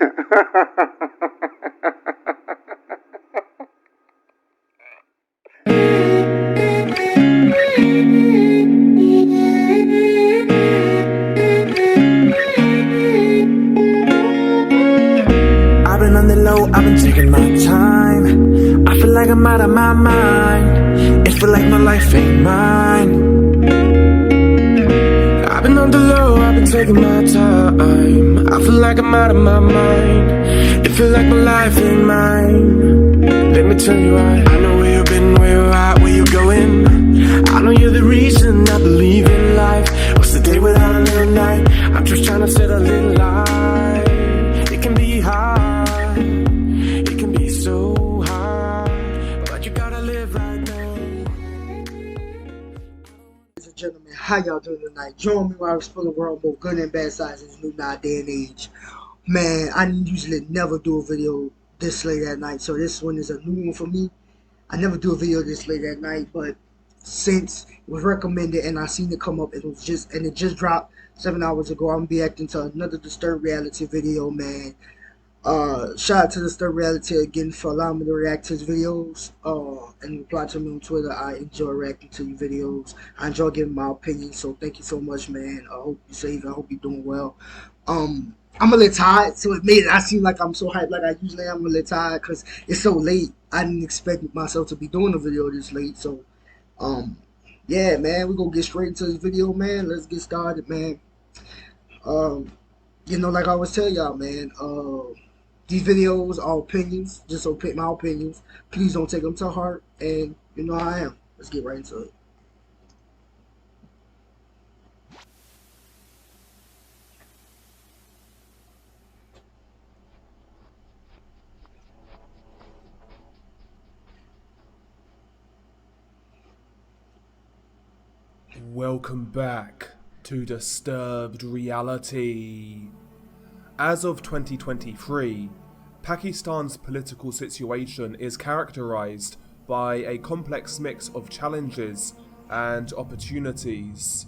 I've been on the low, I've been taking my time. I feel like I'm out of my mind. It feel like my life ain't mine. I've been on the low, I've been taking my time. I feel like I'm out of my mind. It feel like my life ain't mine. Let me tell you why. I know where you've been, where you're at, where you're going. I know you're the reason I believe in life. What's the day without a little night? I'm just trying to set a little light. It can be hard, it can be so hard, but you gotta live right now. Ladies and gentlemen, how y'all doing tonight? Join me while I explore the world both good and bad sides in this new day and age. Man, I usually never do a video this late at night, so this one is a new one for me. I never do a video this late at night, but since it was recommended and I seen it come up, it just dropped 7 hours ago. I'm gonna be acting to another Disturbed Reality video, man. Shout out to Disturbed Reality again for allowing me to react to his videos. And reply to me on Twitter. I enjoy reacting to your videos. I enjoy giving my opinion. So thank you so much, man. I hope you're safe. I hope you're doing well. I'm a little tired, so it made it. I seem like I'm so hyped like I usually am. I'm a little tired because it's so late. I didn't expect myself to be doing a video this late. So, yeah, man, we're gonna get straight into this video, man. Let's get started, man. You know, like I always tell y'all, man, these videos are opinions, just my opinions. Please don't take them to heart, and you know how I am. Let's get right into it. Welcome back to Disturbed Reality. As of 2023, Pakistan's political situation is characterized by a complex mix of challenges and opportunities.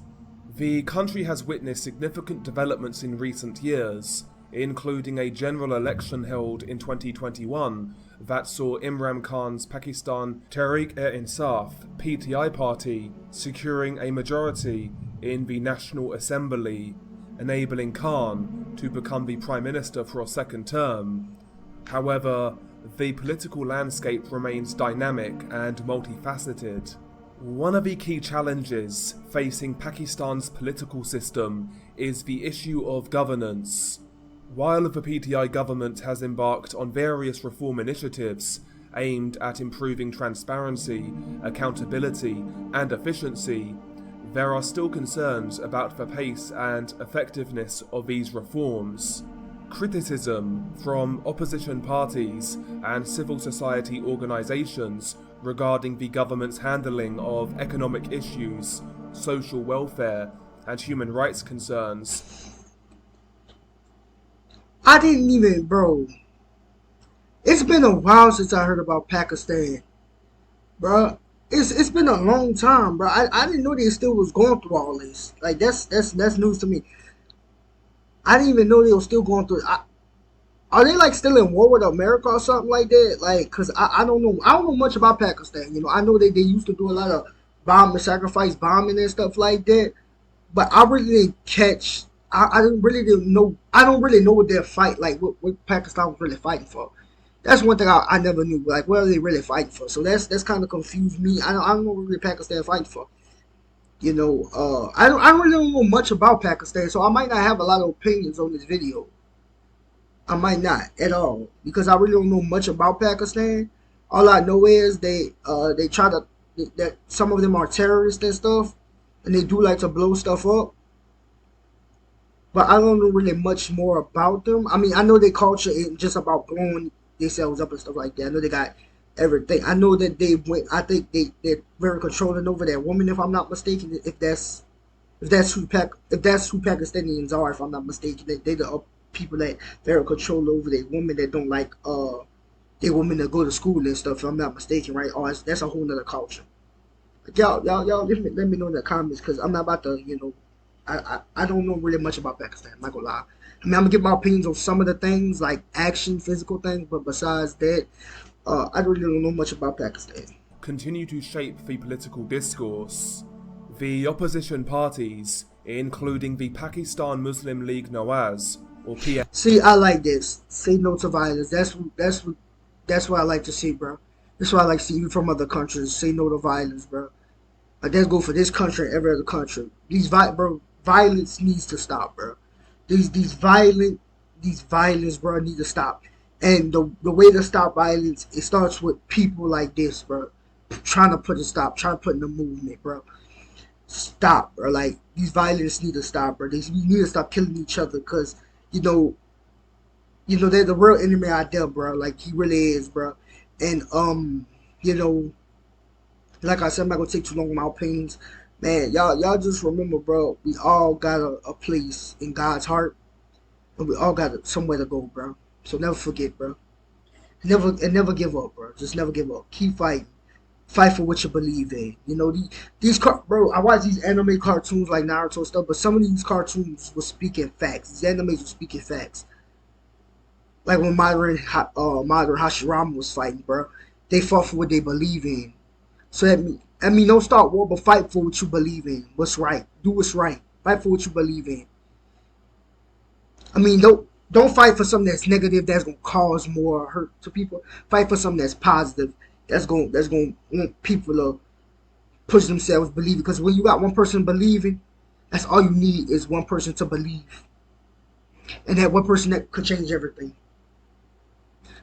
The country has witnessed significant developments in recent years, including a general election held in 2021 that saw Imran Khan's Pakistan Tehreek-e-Insaf (PTI) party securing a majority in the National Assembly, enabling Khan to become the Prime Minister for a second term. However, the political landscape remains dynamic and multifaceted. One of the key challenges facing Pakistan's political system is the issue of governance. While the PTI government has embarked on various reform initiatives aimed at improving transparency, accountability, and efficiency, there are still concerns about the pace and effectiveness of these reforms. Criticism from opposition parties and civil society organisations regarding the government's handling of economic issues, social welfare, and human rights concerns. I didn't even, bro. It's been a while since I heard about Pakistan, bro. It's been a long time, bro. I didn't know they still was going through all this. Like that's news to me. I didn't even know they were still going through. Are they like still in war with America or something like that? Like, cause I don't know. I don't know much about Pakistan. You know, I know they used to do a lot of sacrifice bombing and stuff like that. But I really didn't catch. I don't really know. I don't really know what they're fighting. Like what Pakistan was really fighting for. That's one thing I never knew. Like, what are they really fighting for? So that's kind of confused me. I don't know what really Pakistan fighting for. You know, I really don't know much about Pakistan, so I might not have a lot of opinions on this video. I might not at all because I really don't know much about Pakistan. All I know is they try to that some of them are terrorists and stuff, and they do like to blow stuff up. But I don't know really much more about them. I mean, I know their culture ain't just about blowing themselves up and stuff like that. I know they got everything. I know that they went. I think they're very controlling over that woman, if I'm not mistaken. If that's who Pakistanians are, if I'm not mistaken, they the people that very control over their women that don't like their women that go to school and stuff. If I'm not mistaken, right? Or that's a whole nother culture. Like, y'all let me know in the comments because I'm not about to, you know. I don't know really much about Pakistan. I'm not gonna lie. I mean, I'm gonna give my opinions on some of the things, like action, physical things, but besides that, I really don't know much about Pakistan. Continue to shape the political discourse. The opposition parties, including the Pakistan Muslim League Nawaz, or PM. See, I like this. Say no to violence. That's what I like to see, bro. That's what I like to see, even from other countries. Say no to violence, bro. That's go for this country and every other country. Violence needs to stop, bro. These violence, bro, need to stop. And the way to stop violence, it starts with people like this, bro. Trying to put a stop, trying to put in a movement, bro. Stop, bro. Like, these violence need to stop, bro. We need to stop killing each other, because, they're the real enemy out there, bro. Like, he really is, bro. And, like I said, I'm not gonna take too long with my opinions. Man, y'all just remember, bro, we all got a place in God's heart, and we all got somewhere to go, bro. So never forget, bro. Never give up, bro. Just never give up. Keep fighting. Fight for what you believe in. Bro, I watch these anime cartoons like Naruto and stuff, but some of these cartoons were speaking facts. These animes were speaking facts. Like when Madara Hashirama was fighting, bro. They fought for what they believe in. So don't start war, but fight for what you believe in. What's right. Do what's right. Fight for what you believe in. I mean, don't fight for something that's negative, that's gonna cause more hurt to people. Fight for something that's positive, that's gonna want people to push themselves, believe. Because when you got one person believing, that's all you need, is one person to believe, and that one person that could change everything.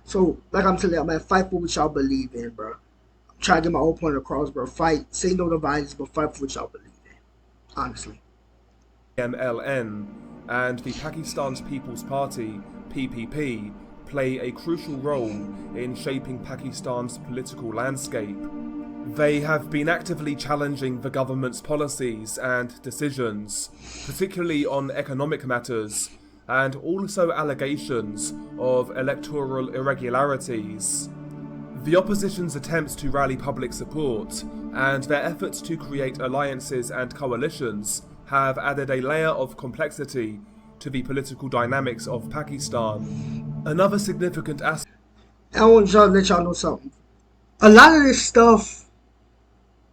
So, like I'm telling y'all, man, fight for what y'all believe in, bro. I'm trying to get my whole point across, bro. Fight, say no to violence, but fight for what y'all believe in. Honestly. MLN and the Pakistan's People's Party, PPP, play a crucial role in shaping Pakistan's political landscape. They have been actively challenging the government's policies and decisions, particularly on economic matters, and also allegations of electoral irregularities. The opposition's attempts to rally public support and their efforts to create alliances and coalitions have added a layer of complexity to the political dynamics of Pakistan. Another significant aspect. I want y'all to let y'all know something. A lot of this stuff,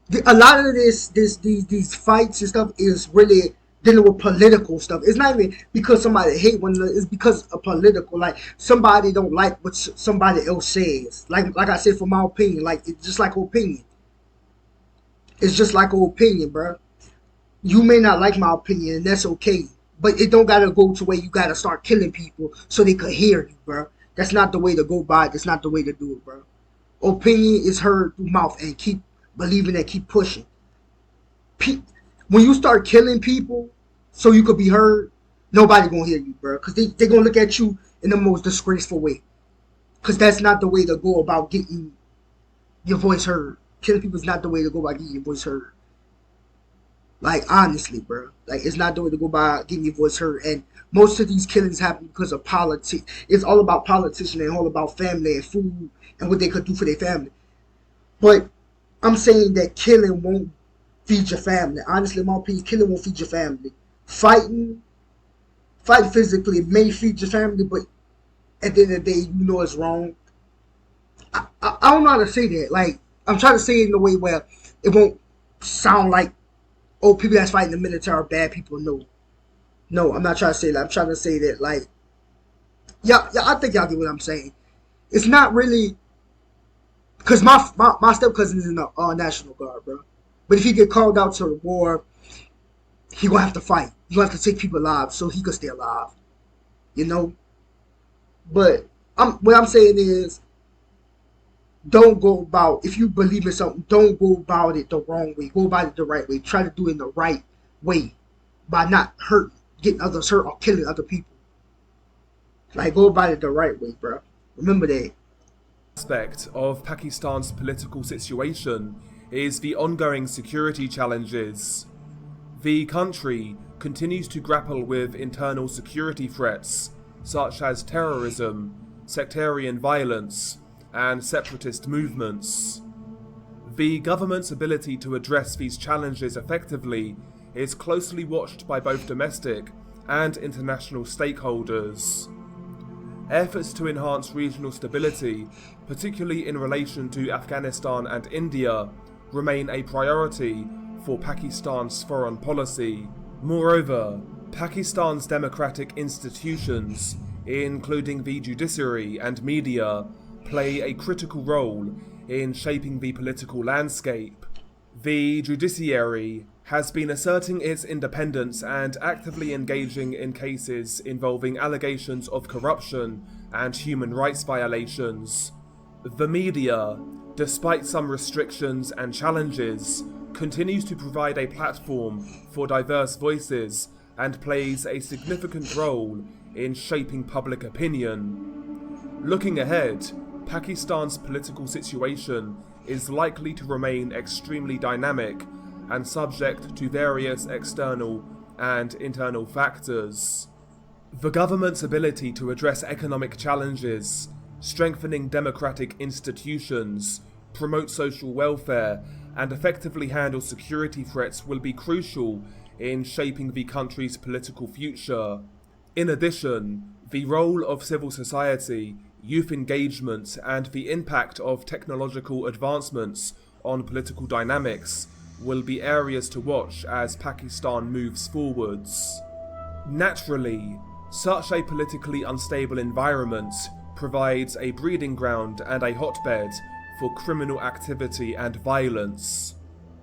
these fights and stuff is really dealing with political stuff. It's not even because somebody hate one another. It's because of political. Like, somebody don't like what somebody else says. Like I said, for my opinion, like, it's just like opinion. It's just like an opinion, bro. You may not like my opinion, and that's okay. But it don't gotta go to where you gotta start killing people so they could hear you, bro. That's not the way to go by it. That's not the way to do it, bro. Opinion is heard through mouth, and keep believing and keep pushing. When you start killing people so you could be heard, nobody gonna hear you, bro. Because they gonna look at you in the most disgraceful way. Because that's not the way to go about getting your voice heard. Killing people is not the way to go about getting your voice heard. Like, honestly, bro. Like, it's not the way to go by getting your voice heard. And most of these killings happen because of politics. It's all about politicians and all about family and food and what they could do for their family. But I'm saying that killing won't feed your family. Honestly, in my opinion, killing won't feed your family. Fight physically may feed your family, but at the end of the day, you know it's wrong. I don't know how to say that. Like, I'm trying to say it in a way where it won't sound like, oh, people that's fighting the military are bad people. No, I'm not trying to say that. I'm trying to say that, like, yeah, I think y'all get what I'm saying. It's not really, because my step cousin is in the National Guard, bro. But if he get called out to the war, he gonna have to fight. He gonna have to take people alive so he could stay alive. But what I'm saying is, don't go about, if you believe in something, don't go about it the wrong way. Go about it the right way. Try to do it in the right way by not getting others hurt or killing other people. Like, go about it the right way, bro. Remember that. Aspect of Pakistan's political situation is the ongoing security challenges. The country continues to grapple with internal security threats such as terrorism, sectarian violence, and separatist movements. The government's ability to address these challenges effectively is closely watched by both domestic and international stakeholders. Efforts to enhance regional stability, particularly in relation to Afghanistan and India, remain a priority for Pakistan's foreign policy. Moreover, Pakistan's democratic institutions, including the judiciary and media, play a critical role in shaping the political landscape. The judiciary has been asserting its independence and actively engaging in cases involving allegations of corruption and human rights violations. The media, despite some restrictions and challenges, continues to provide a platform for diverse voices and plays a significant role in shaping public opinion. Looking ahead, Pakistan's political situation is likely to remain extremely dynamic and subject to various external and internal factors. The government's ability to address economic challenges, strengthening democratic institutions, promote social welfare, and effectively handle security threats will be crucial in shaping the country's political future. In addition, the role of civil society, youth engagement, and the impact of technological advancements on political dynamics will be areas to watch as Pakistan moves forwards. Naturally, such a politically unstable environment provides a breeding ground and a hotbed for criminal activity and violence.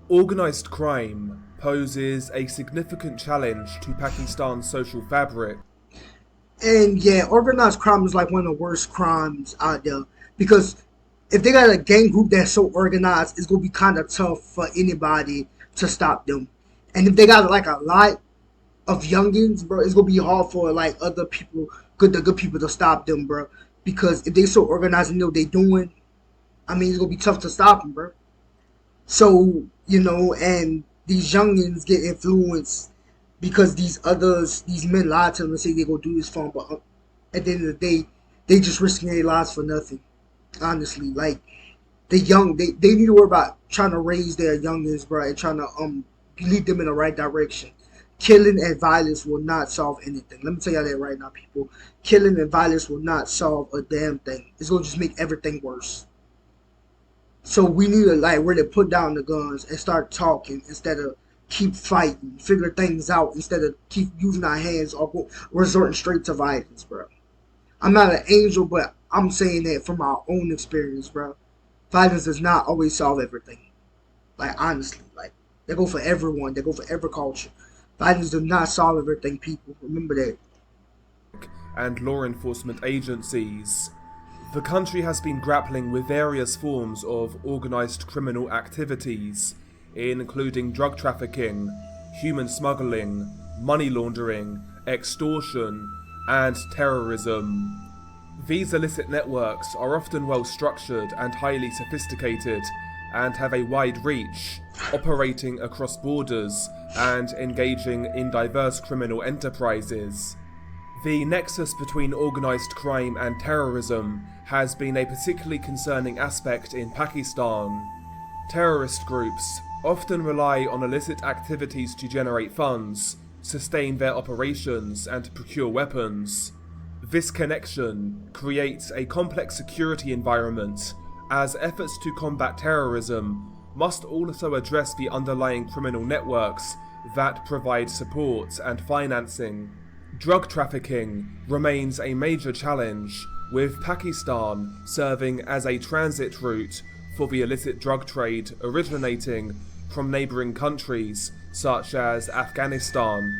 Organised crime poses a significant challenge to Pakistan's social fabric. And yeah, organized crime is like one of the worst crimes out there, because if they got a gang group that's so organized, it's gonna be kind of tough for anybody to stop them. And if they got like a lot of youngins, bro, it's gonna be hard for like other people, the good people, to stop them, bro. Because if they so organized and know what they doing, I mean, it's gonna be tough to stop them, bro. So and these youngins get influenced because these men lie to them and say they gonna do this for them, but at the end of the day, they just risking their lives for nothing. Honestly, like they need to worry about trying to raise their youngins, bro, and trying to lead them in the right direction. Killing and violence will not solve anything. Let me tell y'all that right now, people. Killing and violence will not solve a damn thing. It's gonna just make everything worse. So we need to like really put down the guns and start talking instead of keep fighting, figure things out instead of keep using our hands or resorting straight to violence, bro. I'm not an angel, but I'm saying that from our own experience, bro. Violence does not always solve everything. Like, honestly, like, they go for everyone. They go for every culture. Violence does not solve everything, people. Remember that. And law enforcement agencies. The country has been grappling with various forms of organised criminal activities, including drug trafficking, human smuggling, money laundering, extortion, and terrorism. These illicit networks are often well structured and highly sophisticated, and have a wide reach, operating across borders and engaging in diverse criminal enterprises. The nexus between organised crime and terrorism has been a particularly concerning aspect in Pakistan. Terrorist groups often rely on illicit activities to generate funds, sustain their operations, and procure weapons. This connection creates a complex security environment, as efforts to combat terrorism must also address the underlying criminal networks that provide support and financing. Drug trafficking remains a major challenge, with Pakistan serving as a transit route for the illicit drug trade originating from neighbouring countries such as Afghanistan,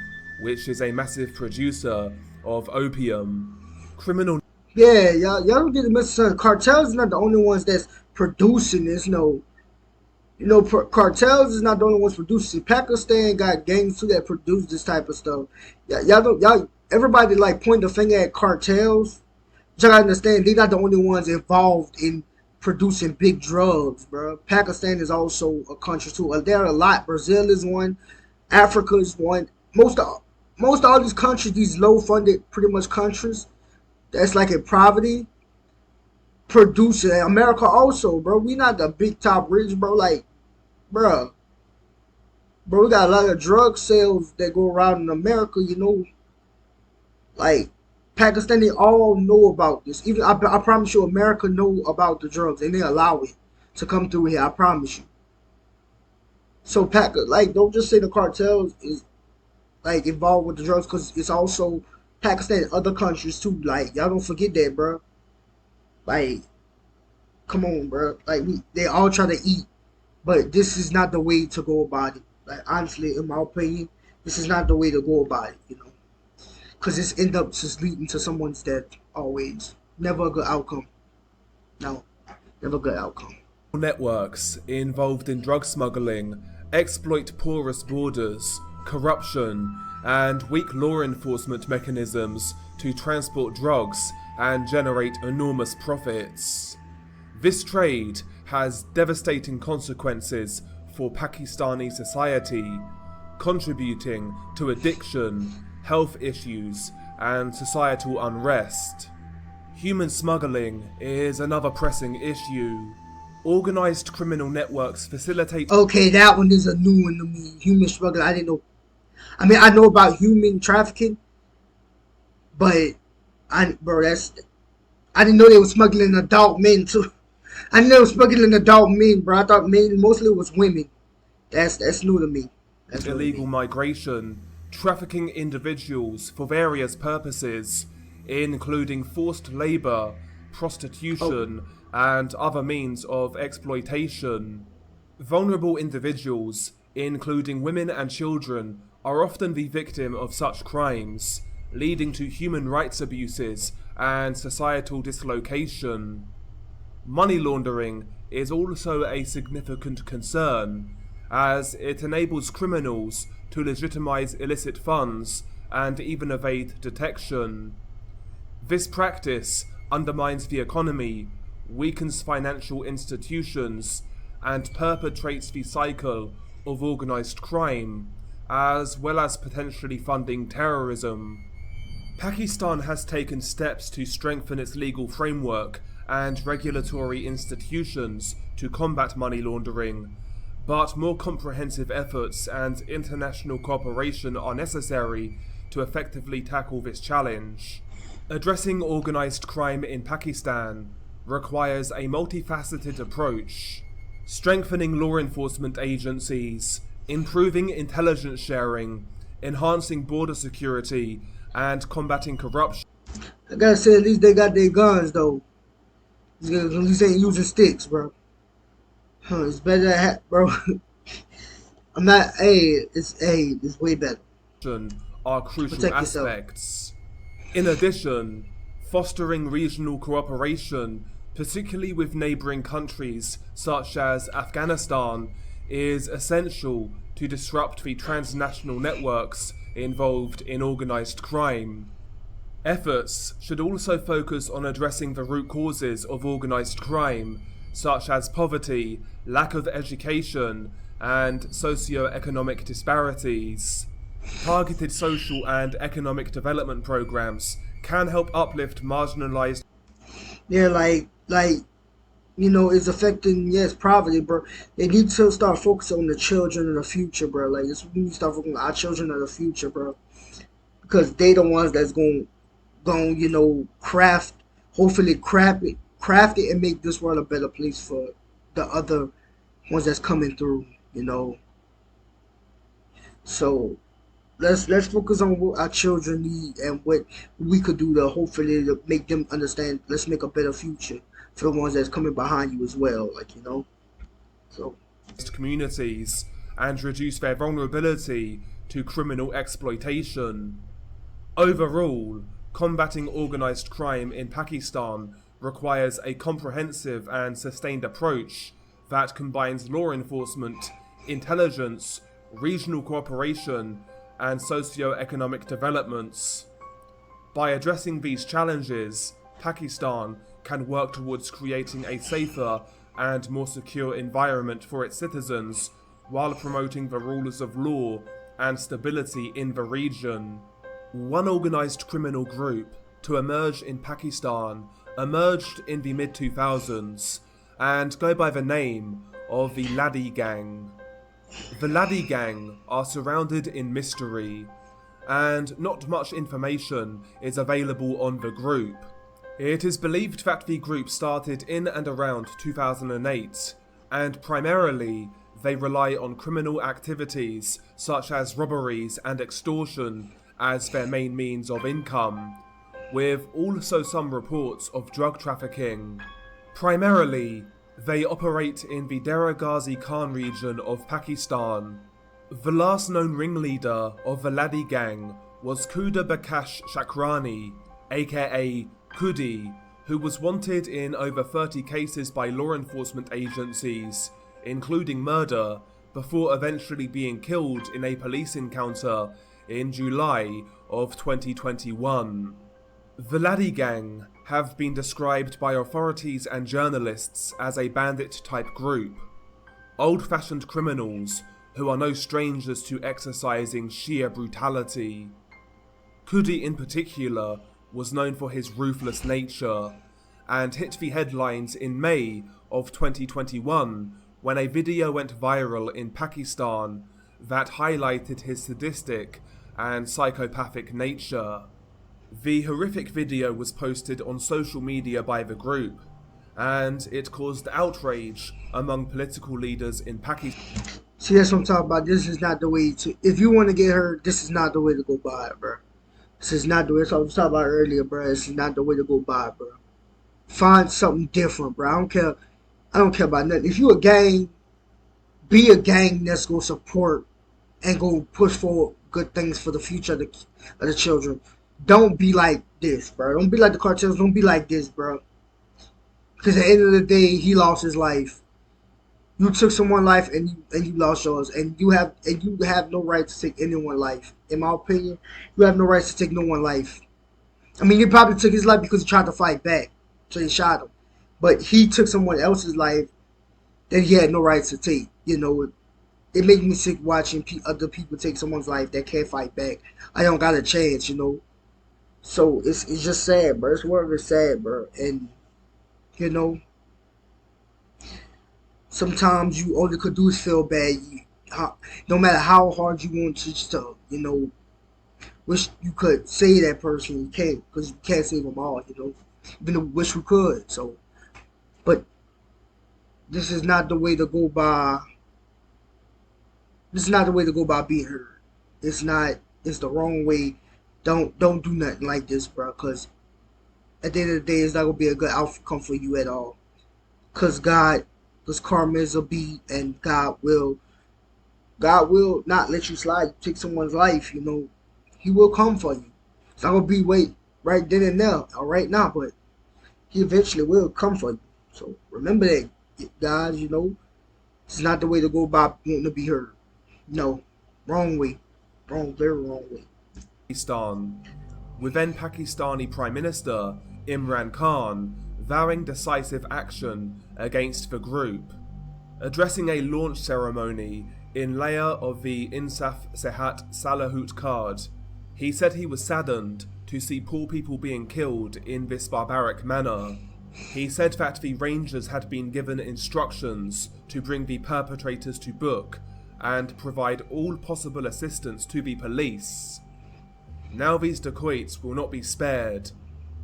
which is a massive producer of opium. Yeah, y'all don't get the message. Cartels is not the only ones that's producing this. Cartels is not the only ones producing. Pakistan got gangs too that produce this type of stuff. Everybody like point the finger at cartels. You gotta understand, they're not the only ones involved in producing big drugs, bro. Pakistan is also a country too. There are a lot. Brazil is one. Africa is one. Most of all these countries, these low-funded, pretty much countries, that's like in poverty, producing. America also, bro. We not the big top rich, bro. Like, bro, we got a lot of drug sales that go around in America, Like Pakistan, they all know about this. Even I promise you, America know about the drugs and they allow it to come through here. I promise you. So like don't just say the cartels is like involved with the drugs because it's also Pakistan and other countries too. Like y'all don't forget that, bro. Like come on, bro. Like they all try to eat, but this is not the way to go about it. Like honestly, in my opinion, this is not the way to go about it. You know, because this end up just leading to someone's death. Always, never a good outcome. No, never a good outcome. Networks involved in drug smuggling exploit porous borders, corruption, and weak law enforcement mechanisms to transport drugs and generate enormous profits. This trade has devastating consequences for Pakistani society, contributing to addiction, health issues, and societal unrest. Human smuggling is another pressing issue. Organised criminal networks facilitate... Okay, that one is a new one to me. Human smuggling, I didn't know. I mean, I know about human trafficking, but I didn't know they were smuggling adult men too. I didn't know they were smuggling adult men, bro. I thought mostly it was women. That's new to me. That's illegal migration, trafficking individuals for various purposes, including forced labour, prostitution, and other means of exploitation. Vulnerable individuals, including women and children, are often the victim of such crimes, leading to human rights abuses and societal dislocation. Money laundering is also a significant concern, as it enables criminals to legitimize illicit funds and even evade detection. This practice undermines the economy, weakens financial institutions, and perpetrates the cycle of organized crime, as well as potentially funding terrorism. Pakistan has taken steps to strengthen its legal framework and regulatory institutions to combat money laundering, but more comprehensive efforts and international cooperation are necessary to effectively tackle this challenge. Addressing organized crime in Pakistan requires a multifaceted approach. Strengthening law enforcement agencies, improving intelligence sharing, enhancing border security, and combating corruption. I gotta say, at least they got their guns though. At least they ain't using sticks, bro. It's better, bro. I'm not. It's way better. Are crucial Protect aspects. In addition, fostering regional cooperation, particularly with neighbouring countries such as Afghanistan, is essential to disrupt the transnational networks involved in organised crime. Efforts should also focus on addressing the root causes of organised crime, such as poverty, lack of education, and socio-economic disparities. Targeted social and economic development programs can help uplift marginalized... Yeah, like it's affecting poverty, bro. They need to start focusing on the children of the future, bro. Like we need to start focusing on our children of the future, bro, because they the ones that's going hopefully craft it and make this world a better place for the other ones that's coming through, So let's focus on what our children need and what we could do to hopefully to make them understand. Let's make a better future for the ones that's coming behind you as well, So communities and reduce their vulnerability to criminal exploitation. Overall, combating organised crime in Pakistan requires a comprehensive and sustained approach that combines law enforcement, intelligence, regional cooperation, and socio-economic developments. By addressing these challenges, Pakistan can work towards creating a safer and more secure environment for its citizens while promoting the rules of law and stability in the region. One organised criminal group to emerge in Pakistan emerged in the mid-2000s and go by the name of the Ladi Gang. The Ladi Gang are surrounded in mystery. and not much information is available on the group. It is believed that the group started in and around 2008, and primarily they rely on criminal activities such as robberies and extortion as their main means of income, with also some reports of drug trafficking. Primarily, they operate in the Dera Ghazi Khan region of Pakistan. The last known ringleader of the Ladi gang was Khuda Bakash Shakrani, aka Kudi, who was wanted in over 30 cases by law enforcement agencies, including murder, before eventually being killed in a police encounter in July of 2021. The Ladi gang have been described by authorities and journalists as a bandit-type group, old-fashioned criminals who are no strangers to exercising sheer brutality. Kudi in particular was known for his ruthless nature, and hit the headlines in May of 2021 when a video went viral in Pakistan that highlighted his sadistic and psychopathic nature. The horrific video was posted on social media by the group, and it caused outrage among political leaders in Pakistan. See, that's what I'm talking about. This is not the way to. If you want to get hurt, this is not the way to go by it, bro. This is not the way. That's what I was talking about earlier, bro. This is not the way to go by it, bro. Find something different, bro. I don't care. I don't care about nothing. If you a gang, be a gang that's gonna support and go push for good things for the future of the children. Don't be like this, bro. Don't be like the cartels. Don't be like this, bro. Because at the end of the day, he lost his life. You took someone's life and you lost yours, and you have no right to take anyone's life. In my opinion, you have no right to take no one's life. I mean, he probably took his life because he tried to fight back, so he shot him. But he took someone else's life that he had no right to take. You know, it makes me sick watching other people take someone's life that can't fight back. I don't got a chance, you know. So it's just sad, bro. It's word is sad, bro. And you know, sometimes you all you could do is feel bad. No matter how hard you want to, you know, wish you could save that person. You can't, because you can't save them all, you know. Even though we wish we could. So, but this is not the way to go by. This is not the way to go by being hurt. It's not. It's the wrong way. Don't do nothing like this, bro. Because at the end of the day, it's not gonna be a good outcome for you at all. Because karma is a beat, and God will not let you slide. Take someone's life, you know. He will come for you. It's not gonna be right then and there or right now, but he eventually will come for you. So remember that, guys. You know, it's not the way to go about wanting to be heard. No, wrong way, very wrong way. Pakistan, with then Pakistani Prime Minister Imran Khan vowing decisive action against the group. Addressing a launch ceremony in layer of the Insaf Sehat Salahut card, he said he was saddened to see poor people being killed in this barbaric manner. He said that the Rangers had been given instructions to bring the perpetrators to book and provide all possible assistance to the police. Now these dacoits will not be spared.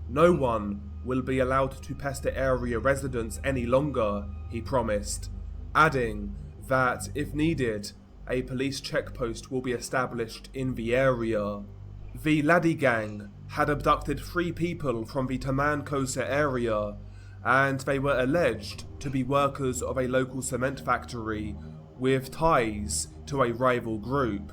No one will be allowed to pester area residents any longer, he promised, adding that, if needed, a police checkpost will be established in the area. The Ladi gang had abducted 3 people from the Taman Kosa area, and they were alleged to be workers of a local cement factory with ties to a rival group.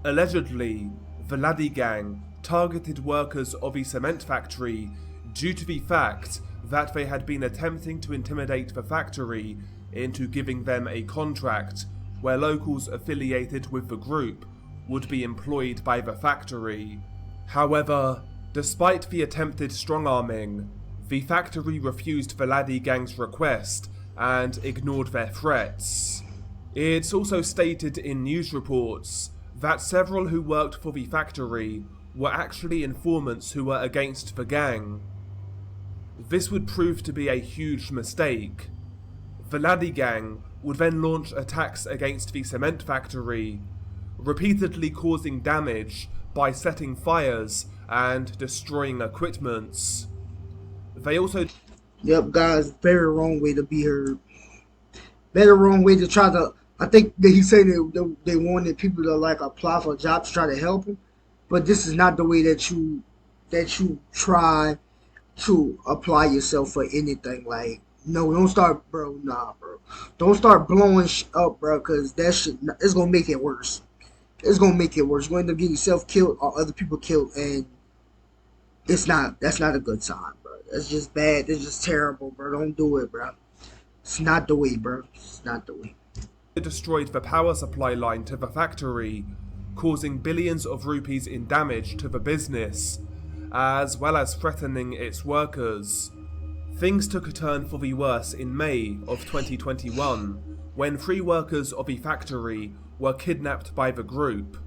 Allegedly, the Ladi gang targeted workers of a cement factory due to the fact that they had been attempting to intimidate the factory into giving them a contract where locals affiliated with the group would be employed by the factory. However, despite the attempted strong-arming, the factory refused the Ladi gang's request and ignored their threats. It's also stated in news reports that several who worked for the factory were actually informants who were against the gang. This would prove to be a huge mistake. The Ladi gang would then launch attacks against the cement factory, repeatedly causing damage by setting fires and destroying equipment. They also Yep, guys, very wrong way to be heard. Very wrong way to try to. I think that he said they wanted people to like apply for jobs, try to help them, but this is not the way that you try to apply yourself for anything. Like, no, don't start, bro. Nah, bro. Don't start blowing up, bro, because that shit it's gonna make it worse. It's gonna make it worse. You're going to get yourself killed or other people killed, and that's not a good sign, bro. That's just bad. That's just terrible, bro. Don't do it, bro. It's not the way, bro. It's not the way. destroyed the power supply line to the factory, causing billions of rupees in damage to the business, as well as threatening its workers. Things took a turn for the worse in May of 2021, when 3 workers of the factory were kidnapped by the group.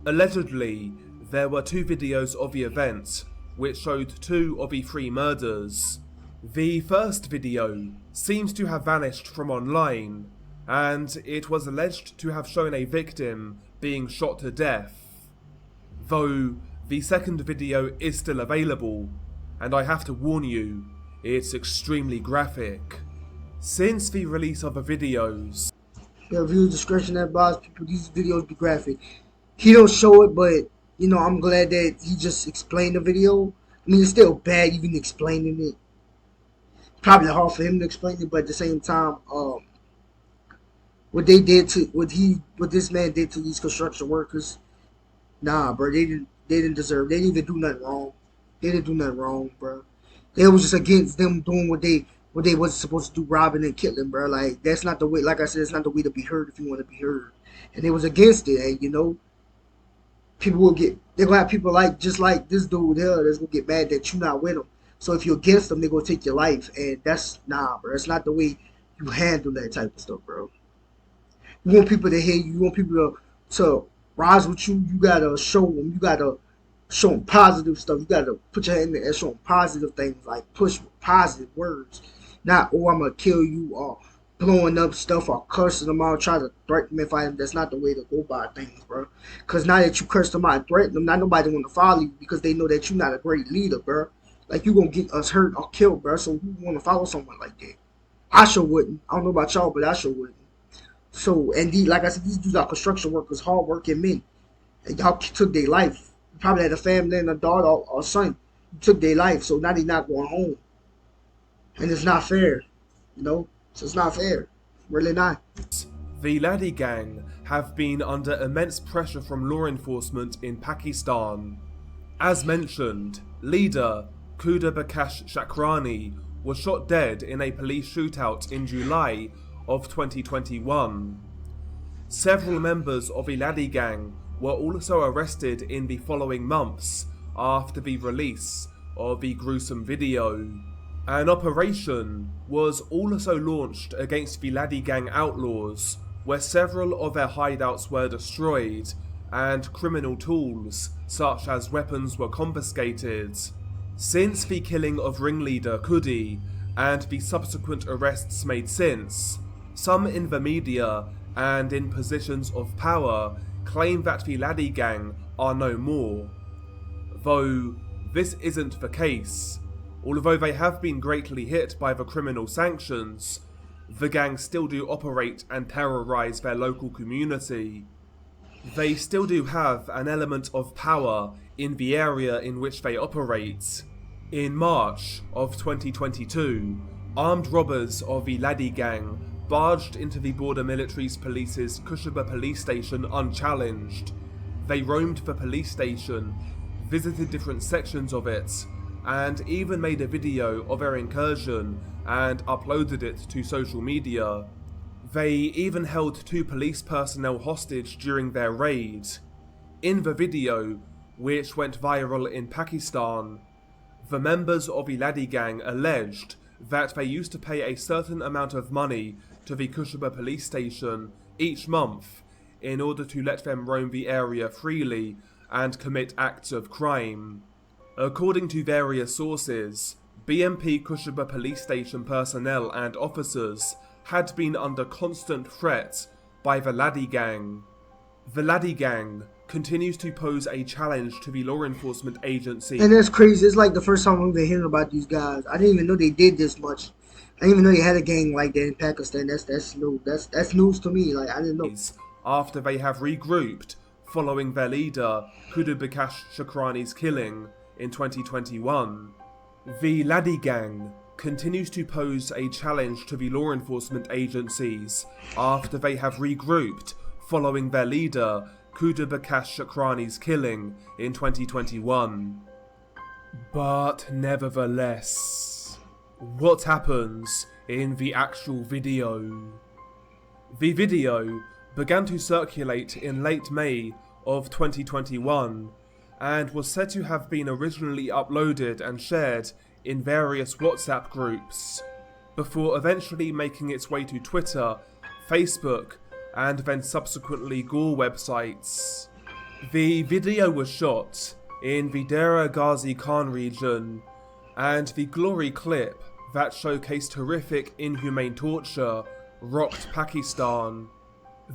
Allegedly, there were 2 videos of the event, which showed 2 of the 3 murders. The first video seems to have vanished from online, and it was alleged to have shown a victim being shot to death. Though the second video is still available, and I have to warn you, it's extremely graphic. Since the release of the videos, Yeah, viewer discretion advised. People, these videos be graphic. He don't show it, but you know, I'm glad that he just explained the video. I mean, it's still bad even explaining it. Probably hard for him to explain it, but at the same time, what this man did to these construction workers, nah, bro, they didn't deserve. They didn't even do nothing wrong. They didn't do nothing wrong, bro. They was just against them doing what they wasn't supposed to do, robbing and killing, bro. Like, that's not the way. Like I said, it's not the way to be heard if you want to be heard. And they was against it, and you know, they're gonna have people just like this dude here that's gonna get mad that you're not with them. So if you're against them, they're gonna take your life, and that's bro. That's not the way you handle that type of stuff, bro. You want people to hear you. You want people to rise with you. You gotta show them. You gotta show them positive stuff. You gotta put your hand in there and show them positive things, like push with positive words. Not, oh, I'm gonna kill you, or blowing up stuff, or cursing them out, try to threaten them and fight them. That's not the way to go by things, bro. Because now that you curse them out and threaten them, not nobody want to follow you because they know that you're not a great leader, bro. Like, you gonna get us hurt or killed, bro. So who want to follow someone like that? I sure wouldn't. I don't know about y'all, but I sure wouldn't. So, and like I said, these dudes are construction workers, hard-working men. And y'all took their life. You probably had a family and a daughter or son. You took their life, so now they're not going home. And it's not fair, you know? So it's not fair. Really not. the Laddie gang have been under immense pressure from law enforcement in Pakistan. As mentioned, leader Khuda Bakash Shakrani was shot dead in a police shootout in July of 2021. Several members of the Laddie gang were also arrested in the following months after the release of the gruesome video. An operation was also launched against the Laddie gang outlaws, where several of their hideouts were destroyed and criminal tools such as weapons were confiscated. Since the killing of ringleader Khudi and the subsequent arrests made since, some in the media and in positions of power claim that the Laddie gang are no more. Though this isn't the case. Although they have been greatly hit by the criminal sanctions, the gang still do operate and terrorize their local community. They still do have an element of power in the area in which they operate. In March of 2022, armed robbers of the Laddie gang barged into the Border Military Police's Kushabah police station unchallenged. They roamed the police station, visited different sections of it, and even made a video of their incursion and uploaded it to social media. They even held 2 police personnel hostage during their raid. In the video, which went viral in Pakistan, the members of the Laddie gang alleged that they used to pay a certain amount of money to the Kushabah police station each month in order to let them roam the area freely and commit acts of crime. According to various sources, BMP Kushabah police station personnel and officers had been under constant threat by the Laddie gang. The Laddie gang continues to pose a challenge to the law enforcement agency. And that's crazy. It's like the first time I'm even hearing about these guys. I didn't even know they did this much. I didn't even know they had a gang like that in Pakistan. That's new. That's news to me. Like, I didn't know. After they have regrouped following their leader Khuda Bakash Shakrani's killing in 2021. The Laddie gang continues to pose a challenge to the law enforcement agencies after they have regrouped following their leader Khuda Bakash Shakrani's killing in 2021. But nevertheless, what happens in the actual video? The video began to circulate in late May of 2021 and was said to have been originally uploaded and shared in various WhatsApp groups, before eventually making its way to Twitter, Facebook, and then subsequently Gore websites. The video was shot in the Dera Ghazi Khan region, and the glory clip that showcased horrific, inhumane torture rocked Pakistan.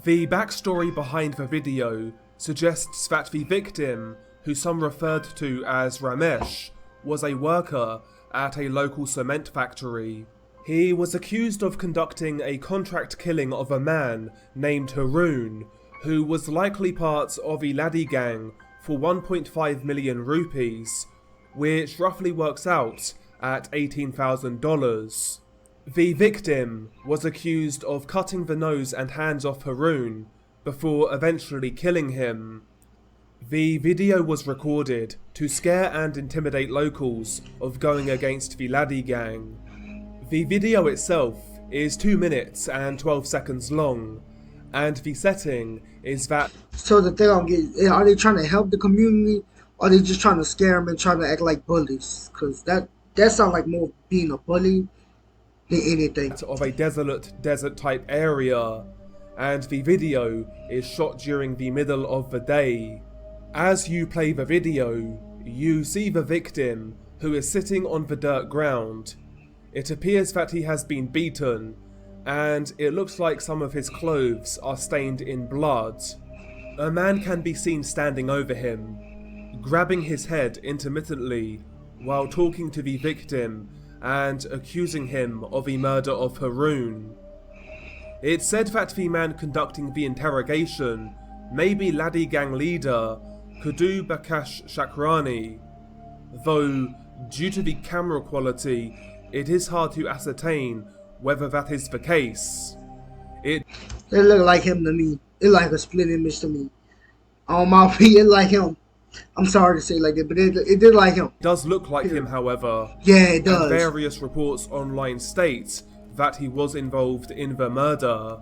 The backstory behind the video suggests that the victim, who some referred to as Ramesh, was a worker at a local cement factory. He was accused of conducting a contract killing of a man named Haroon, who was likely part of a Laddie gang for 1.5 million rupees, which roughly works out at $18,000. The victim was accused of cutting the nose and hands off Haroon before eventually killing him. The video was recorded to scare and intimidate locals of going against the Laddie gang. The video itself is 2 minutes and 12 seconds long, and the setting is that... So the thing I'm getting, are they trying to help the community, or are they just trying to scare them and trying to act like bullies? Because that sounds like more being a bully than anything. Of a desolate desert type area, and the video is shot during the middle of the day. As you play the video, you see the victim, who is sitting on the dirt ground. It appears that he has been beaten, and it looks like some of his clothes are stained in blood. A man can be seen standing over him, grabbing his head intermittently while talking to the victim and accusing him of the murder of Haroon. It's said that the man conducting the interrogation may be Laddie gang leader Khuda Bakash Shakrani, though due to the camera quality it is hard to ascertain whether that is the case. It look like him to me. It like a split image to me. On my feet, it like him. I'm sorry to say like that, but it did like him. It does look like him, however. Yeah, it does. And various reports online state that he was involved in the murder.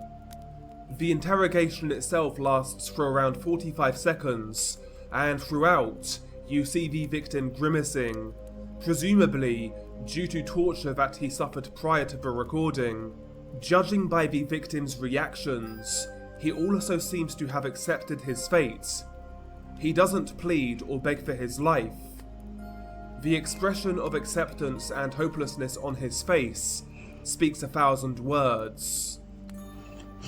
The interrogation itself lasts for around 45 seconds, and throughout, you see the victim grimacing, presumably due to torture that he suffered prior to the recording. Judging by the victim's reactions, he also seems to have accepted his fate. He doesn't plead or beg for his life. The expression of acceptance and hopelessness on his face speaks 1,000 words.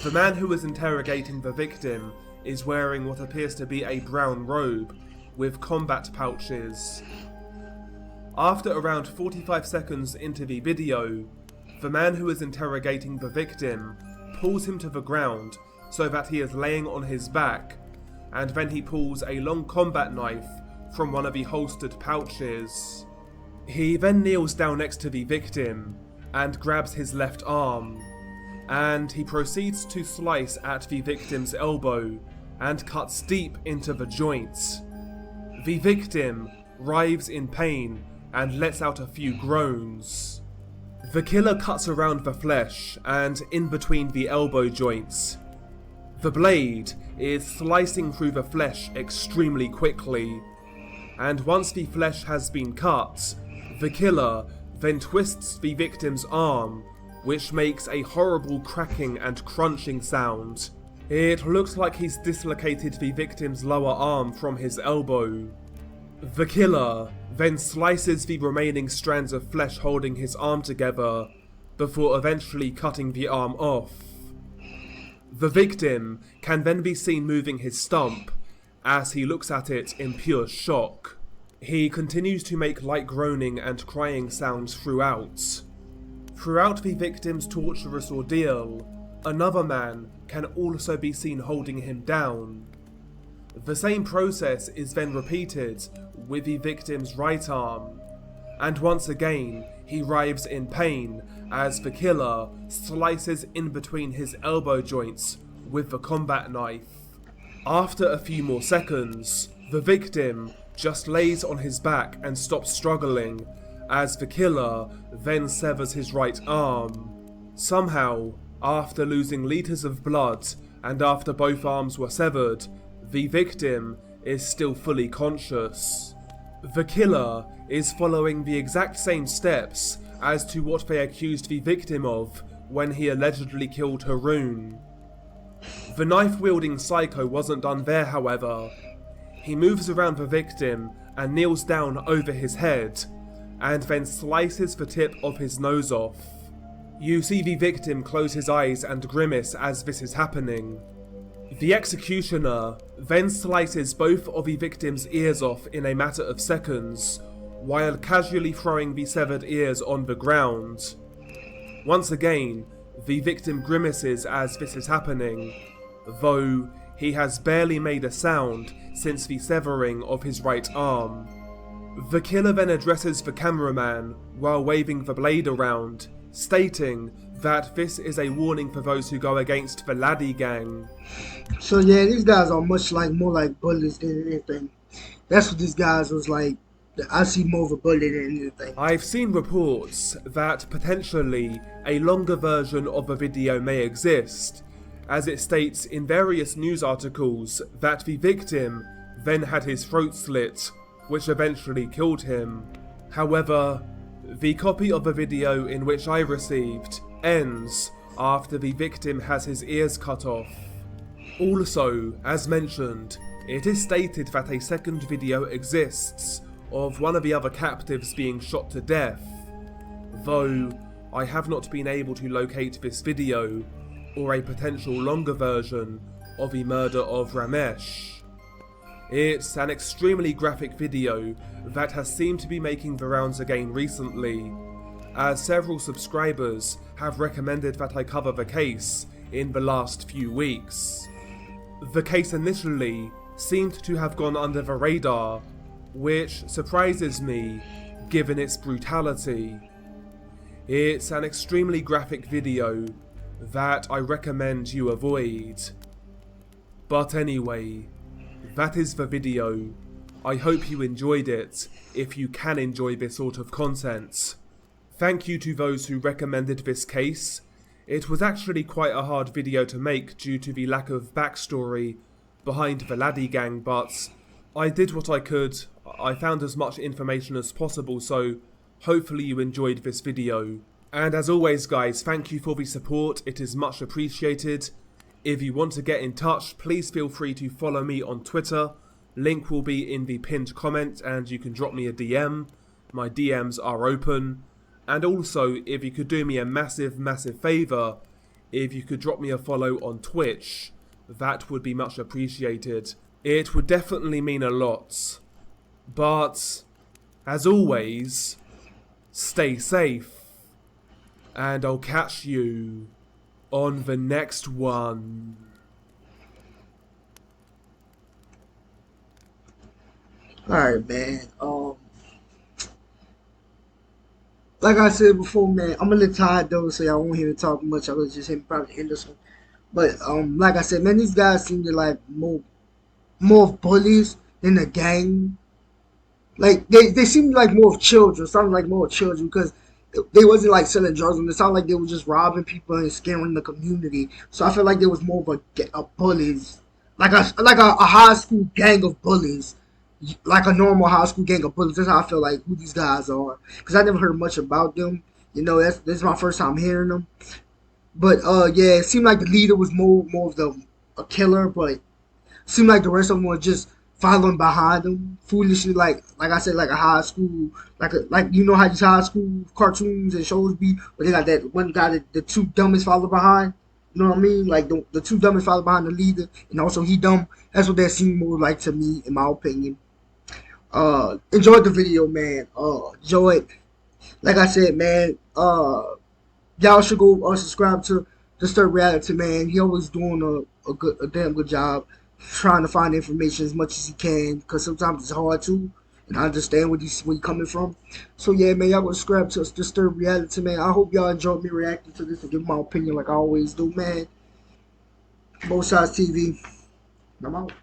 The man who is interrogating the victim is wearing what appears to be a brown robe with combat pouches. After around 45 seconds into the video, the man who is interrogating the victim pulls him to the ground so that he is laying on his back, and then he pulls a long combat knife from one of the holstered pouches. He then kneels down next to the victim and grabs his left arm, and he proceeds to slice at the victim's elbow and cuts deep into the joint. The victim writhes in pain and lets out a few groans. The killer cuts around the flesh and in between the elbow joints. The blade is slicing through the flesh extremely quickly, and once the flesh has been cut, the killer then twists the victim's arm, which makes a horrible cracking and crunching sound. It looks like he's dislocated the victim's lower arm from his elbow. The killer then slices the remaining strands of flesh holding his arm together, before eventually cutting the arm off. The victim can then be seen moving his stump, as he looks at it in pure shock. He continues to make light groaning and crying sounds throughout. Throughout the victim's torturous ordeal, another man can also be seen holding him down. The same process is then repeated with the victim's right arm, and once again he writhes in pain as the killer slices in between his elbow joints with the combat knife. After a few more seconds, the victim just lays on his back and stops struggling as the killer then severs his right arm. Somehow, after losing liters of blood and after both arms were severed, the victim is still fully conscious. The killer is following the exact same steps as to what they accused the victim of when he allegedly killed Haroon. The knife-wielding psycho wasn't done there, however. He moves around the victim and kneels down over his head, and then slices the tip of his nose off. You see the victim close his eyes and grimace as this is happening. The executioner then slices both of the victim's ears off in a matter of seconds, while casually throwing the severed ears on the ground. Once again, the victim grimaces as this is happening, though he has barely made a sound since the severing of his right arm. The killer then addresses the cameraman while waving the blade around, stating that this is a warning for those who go against the Laddie gang. So yeah, these guys are more like bullies than anything. That's what these guys was like. I see more of a bully than anything. I've seen reports that potentially a longer version of the video may exist, as it states in various news articles that the victim then had his throat slit, which eventually killed him. However, the copy of the video in which I received ends after the victim has his ears cut off. Also, as mentioned, it is stated that a second video exists of one of the other captives being shot to death, though I have not been able to locate this video or a potential longer version of the murder of Ramesh. It's an extremely graphic video that has seemed to be making the rounds again recently, as several subscribers have recommended that I cover the case in the last few weeks. The case initially seemed to have gone under the radar, which surprises me given its brutality. It's an extremely graphic video that I recommend you avoid. But anyway, that is the video. I hope you enjoyed it, if you can enjoy this sort of content. Thank you to those who recommended this case. It was actually quite a hard video to make due to the lack of backstory behind the Laddie gang, but I did what I could. I found as much information as possible, so hopefully you enjoyed this video. And as always guys, thank you for the support, it is much appreciated. If you want to get in touch, please feel free to follow me on Twitter. Link will be in the pinned comment and you can drop me a DM. My DMs are open. And also, if you could do me a massive favour, if you could drop me a follow on Twitch, that would be much appreciated. It would definitely mean a lot. But, as always, stay safe. And I'll catch you on the next one. Alright, man. Like I said before, man, I'm a little tired though, so y'all won't hear me talk much. I was just hitting probably end this one. But like I said, man, these guys seem to like more of bullies than a gang. Like they seem like more of children, sounded like more children, because they wasn't like selling drugs, and it sounded like they were just robbing people and scaring the community. So I feel like there was more of a bullies, like a high school gang of bullies, like a normal high school gang of bullies. That's how I feel like who these guys are, because I never heard much about them. You know, this is my first time hearing them. But yeah, it seemed like the leader was more of a killer, but it seemed like the rest of them were just following behind them foolishly, like I said, like a high school, like you know how these high school cartoons and shows be, where they got that one guy that the two dumbest follow behind. You know what I mean? Like the two dumbest fathers behind the leader, and also he dumb. That's what that scene was like to me, in my opinion. Enjoyed the video, man. Enjoyed. Like I said, man. Y'all should go subscribe to Disturb Reality, man. He always doing a damn good job trying to find information as much as he can, because sometimes it's hard to. And I understand where he's coming from. So yeah, man, y'all go subscribe to Disturb Reality, man. I hope y'all enjoyed me reacting to this and give my opinion like I always do, man. Both Sides TV. I'm out.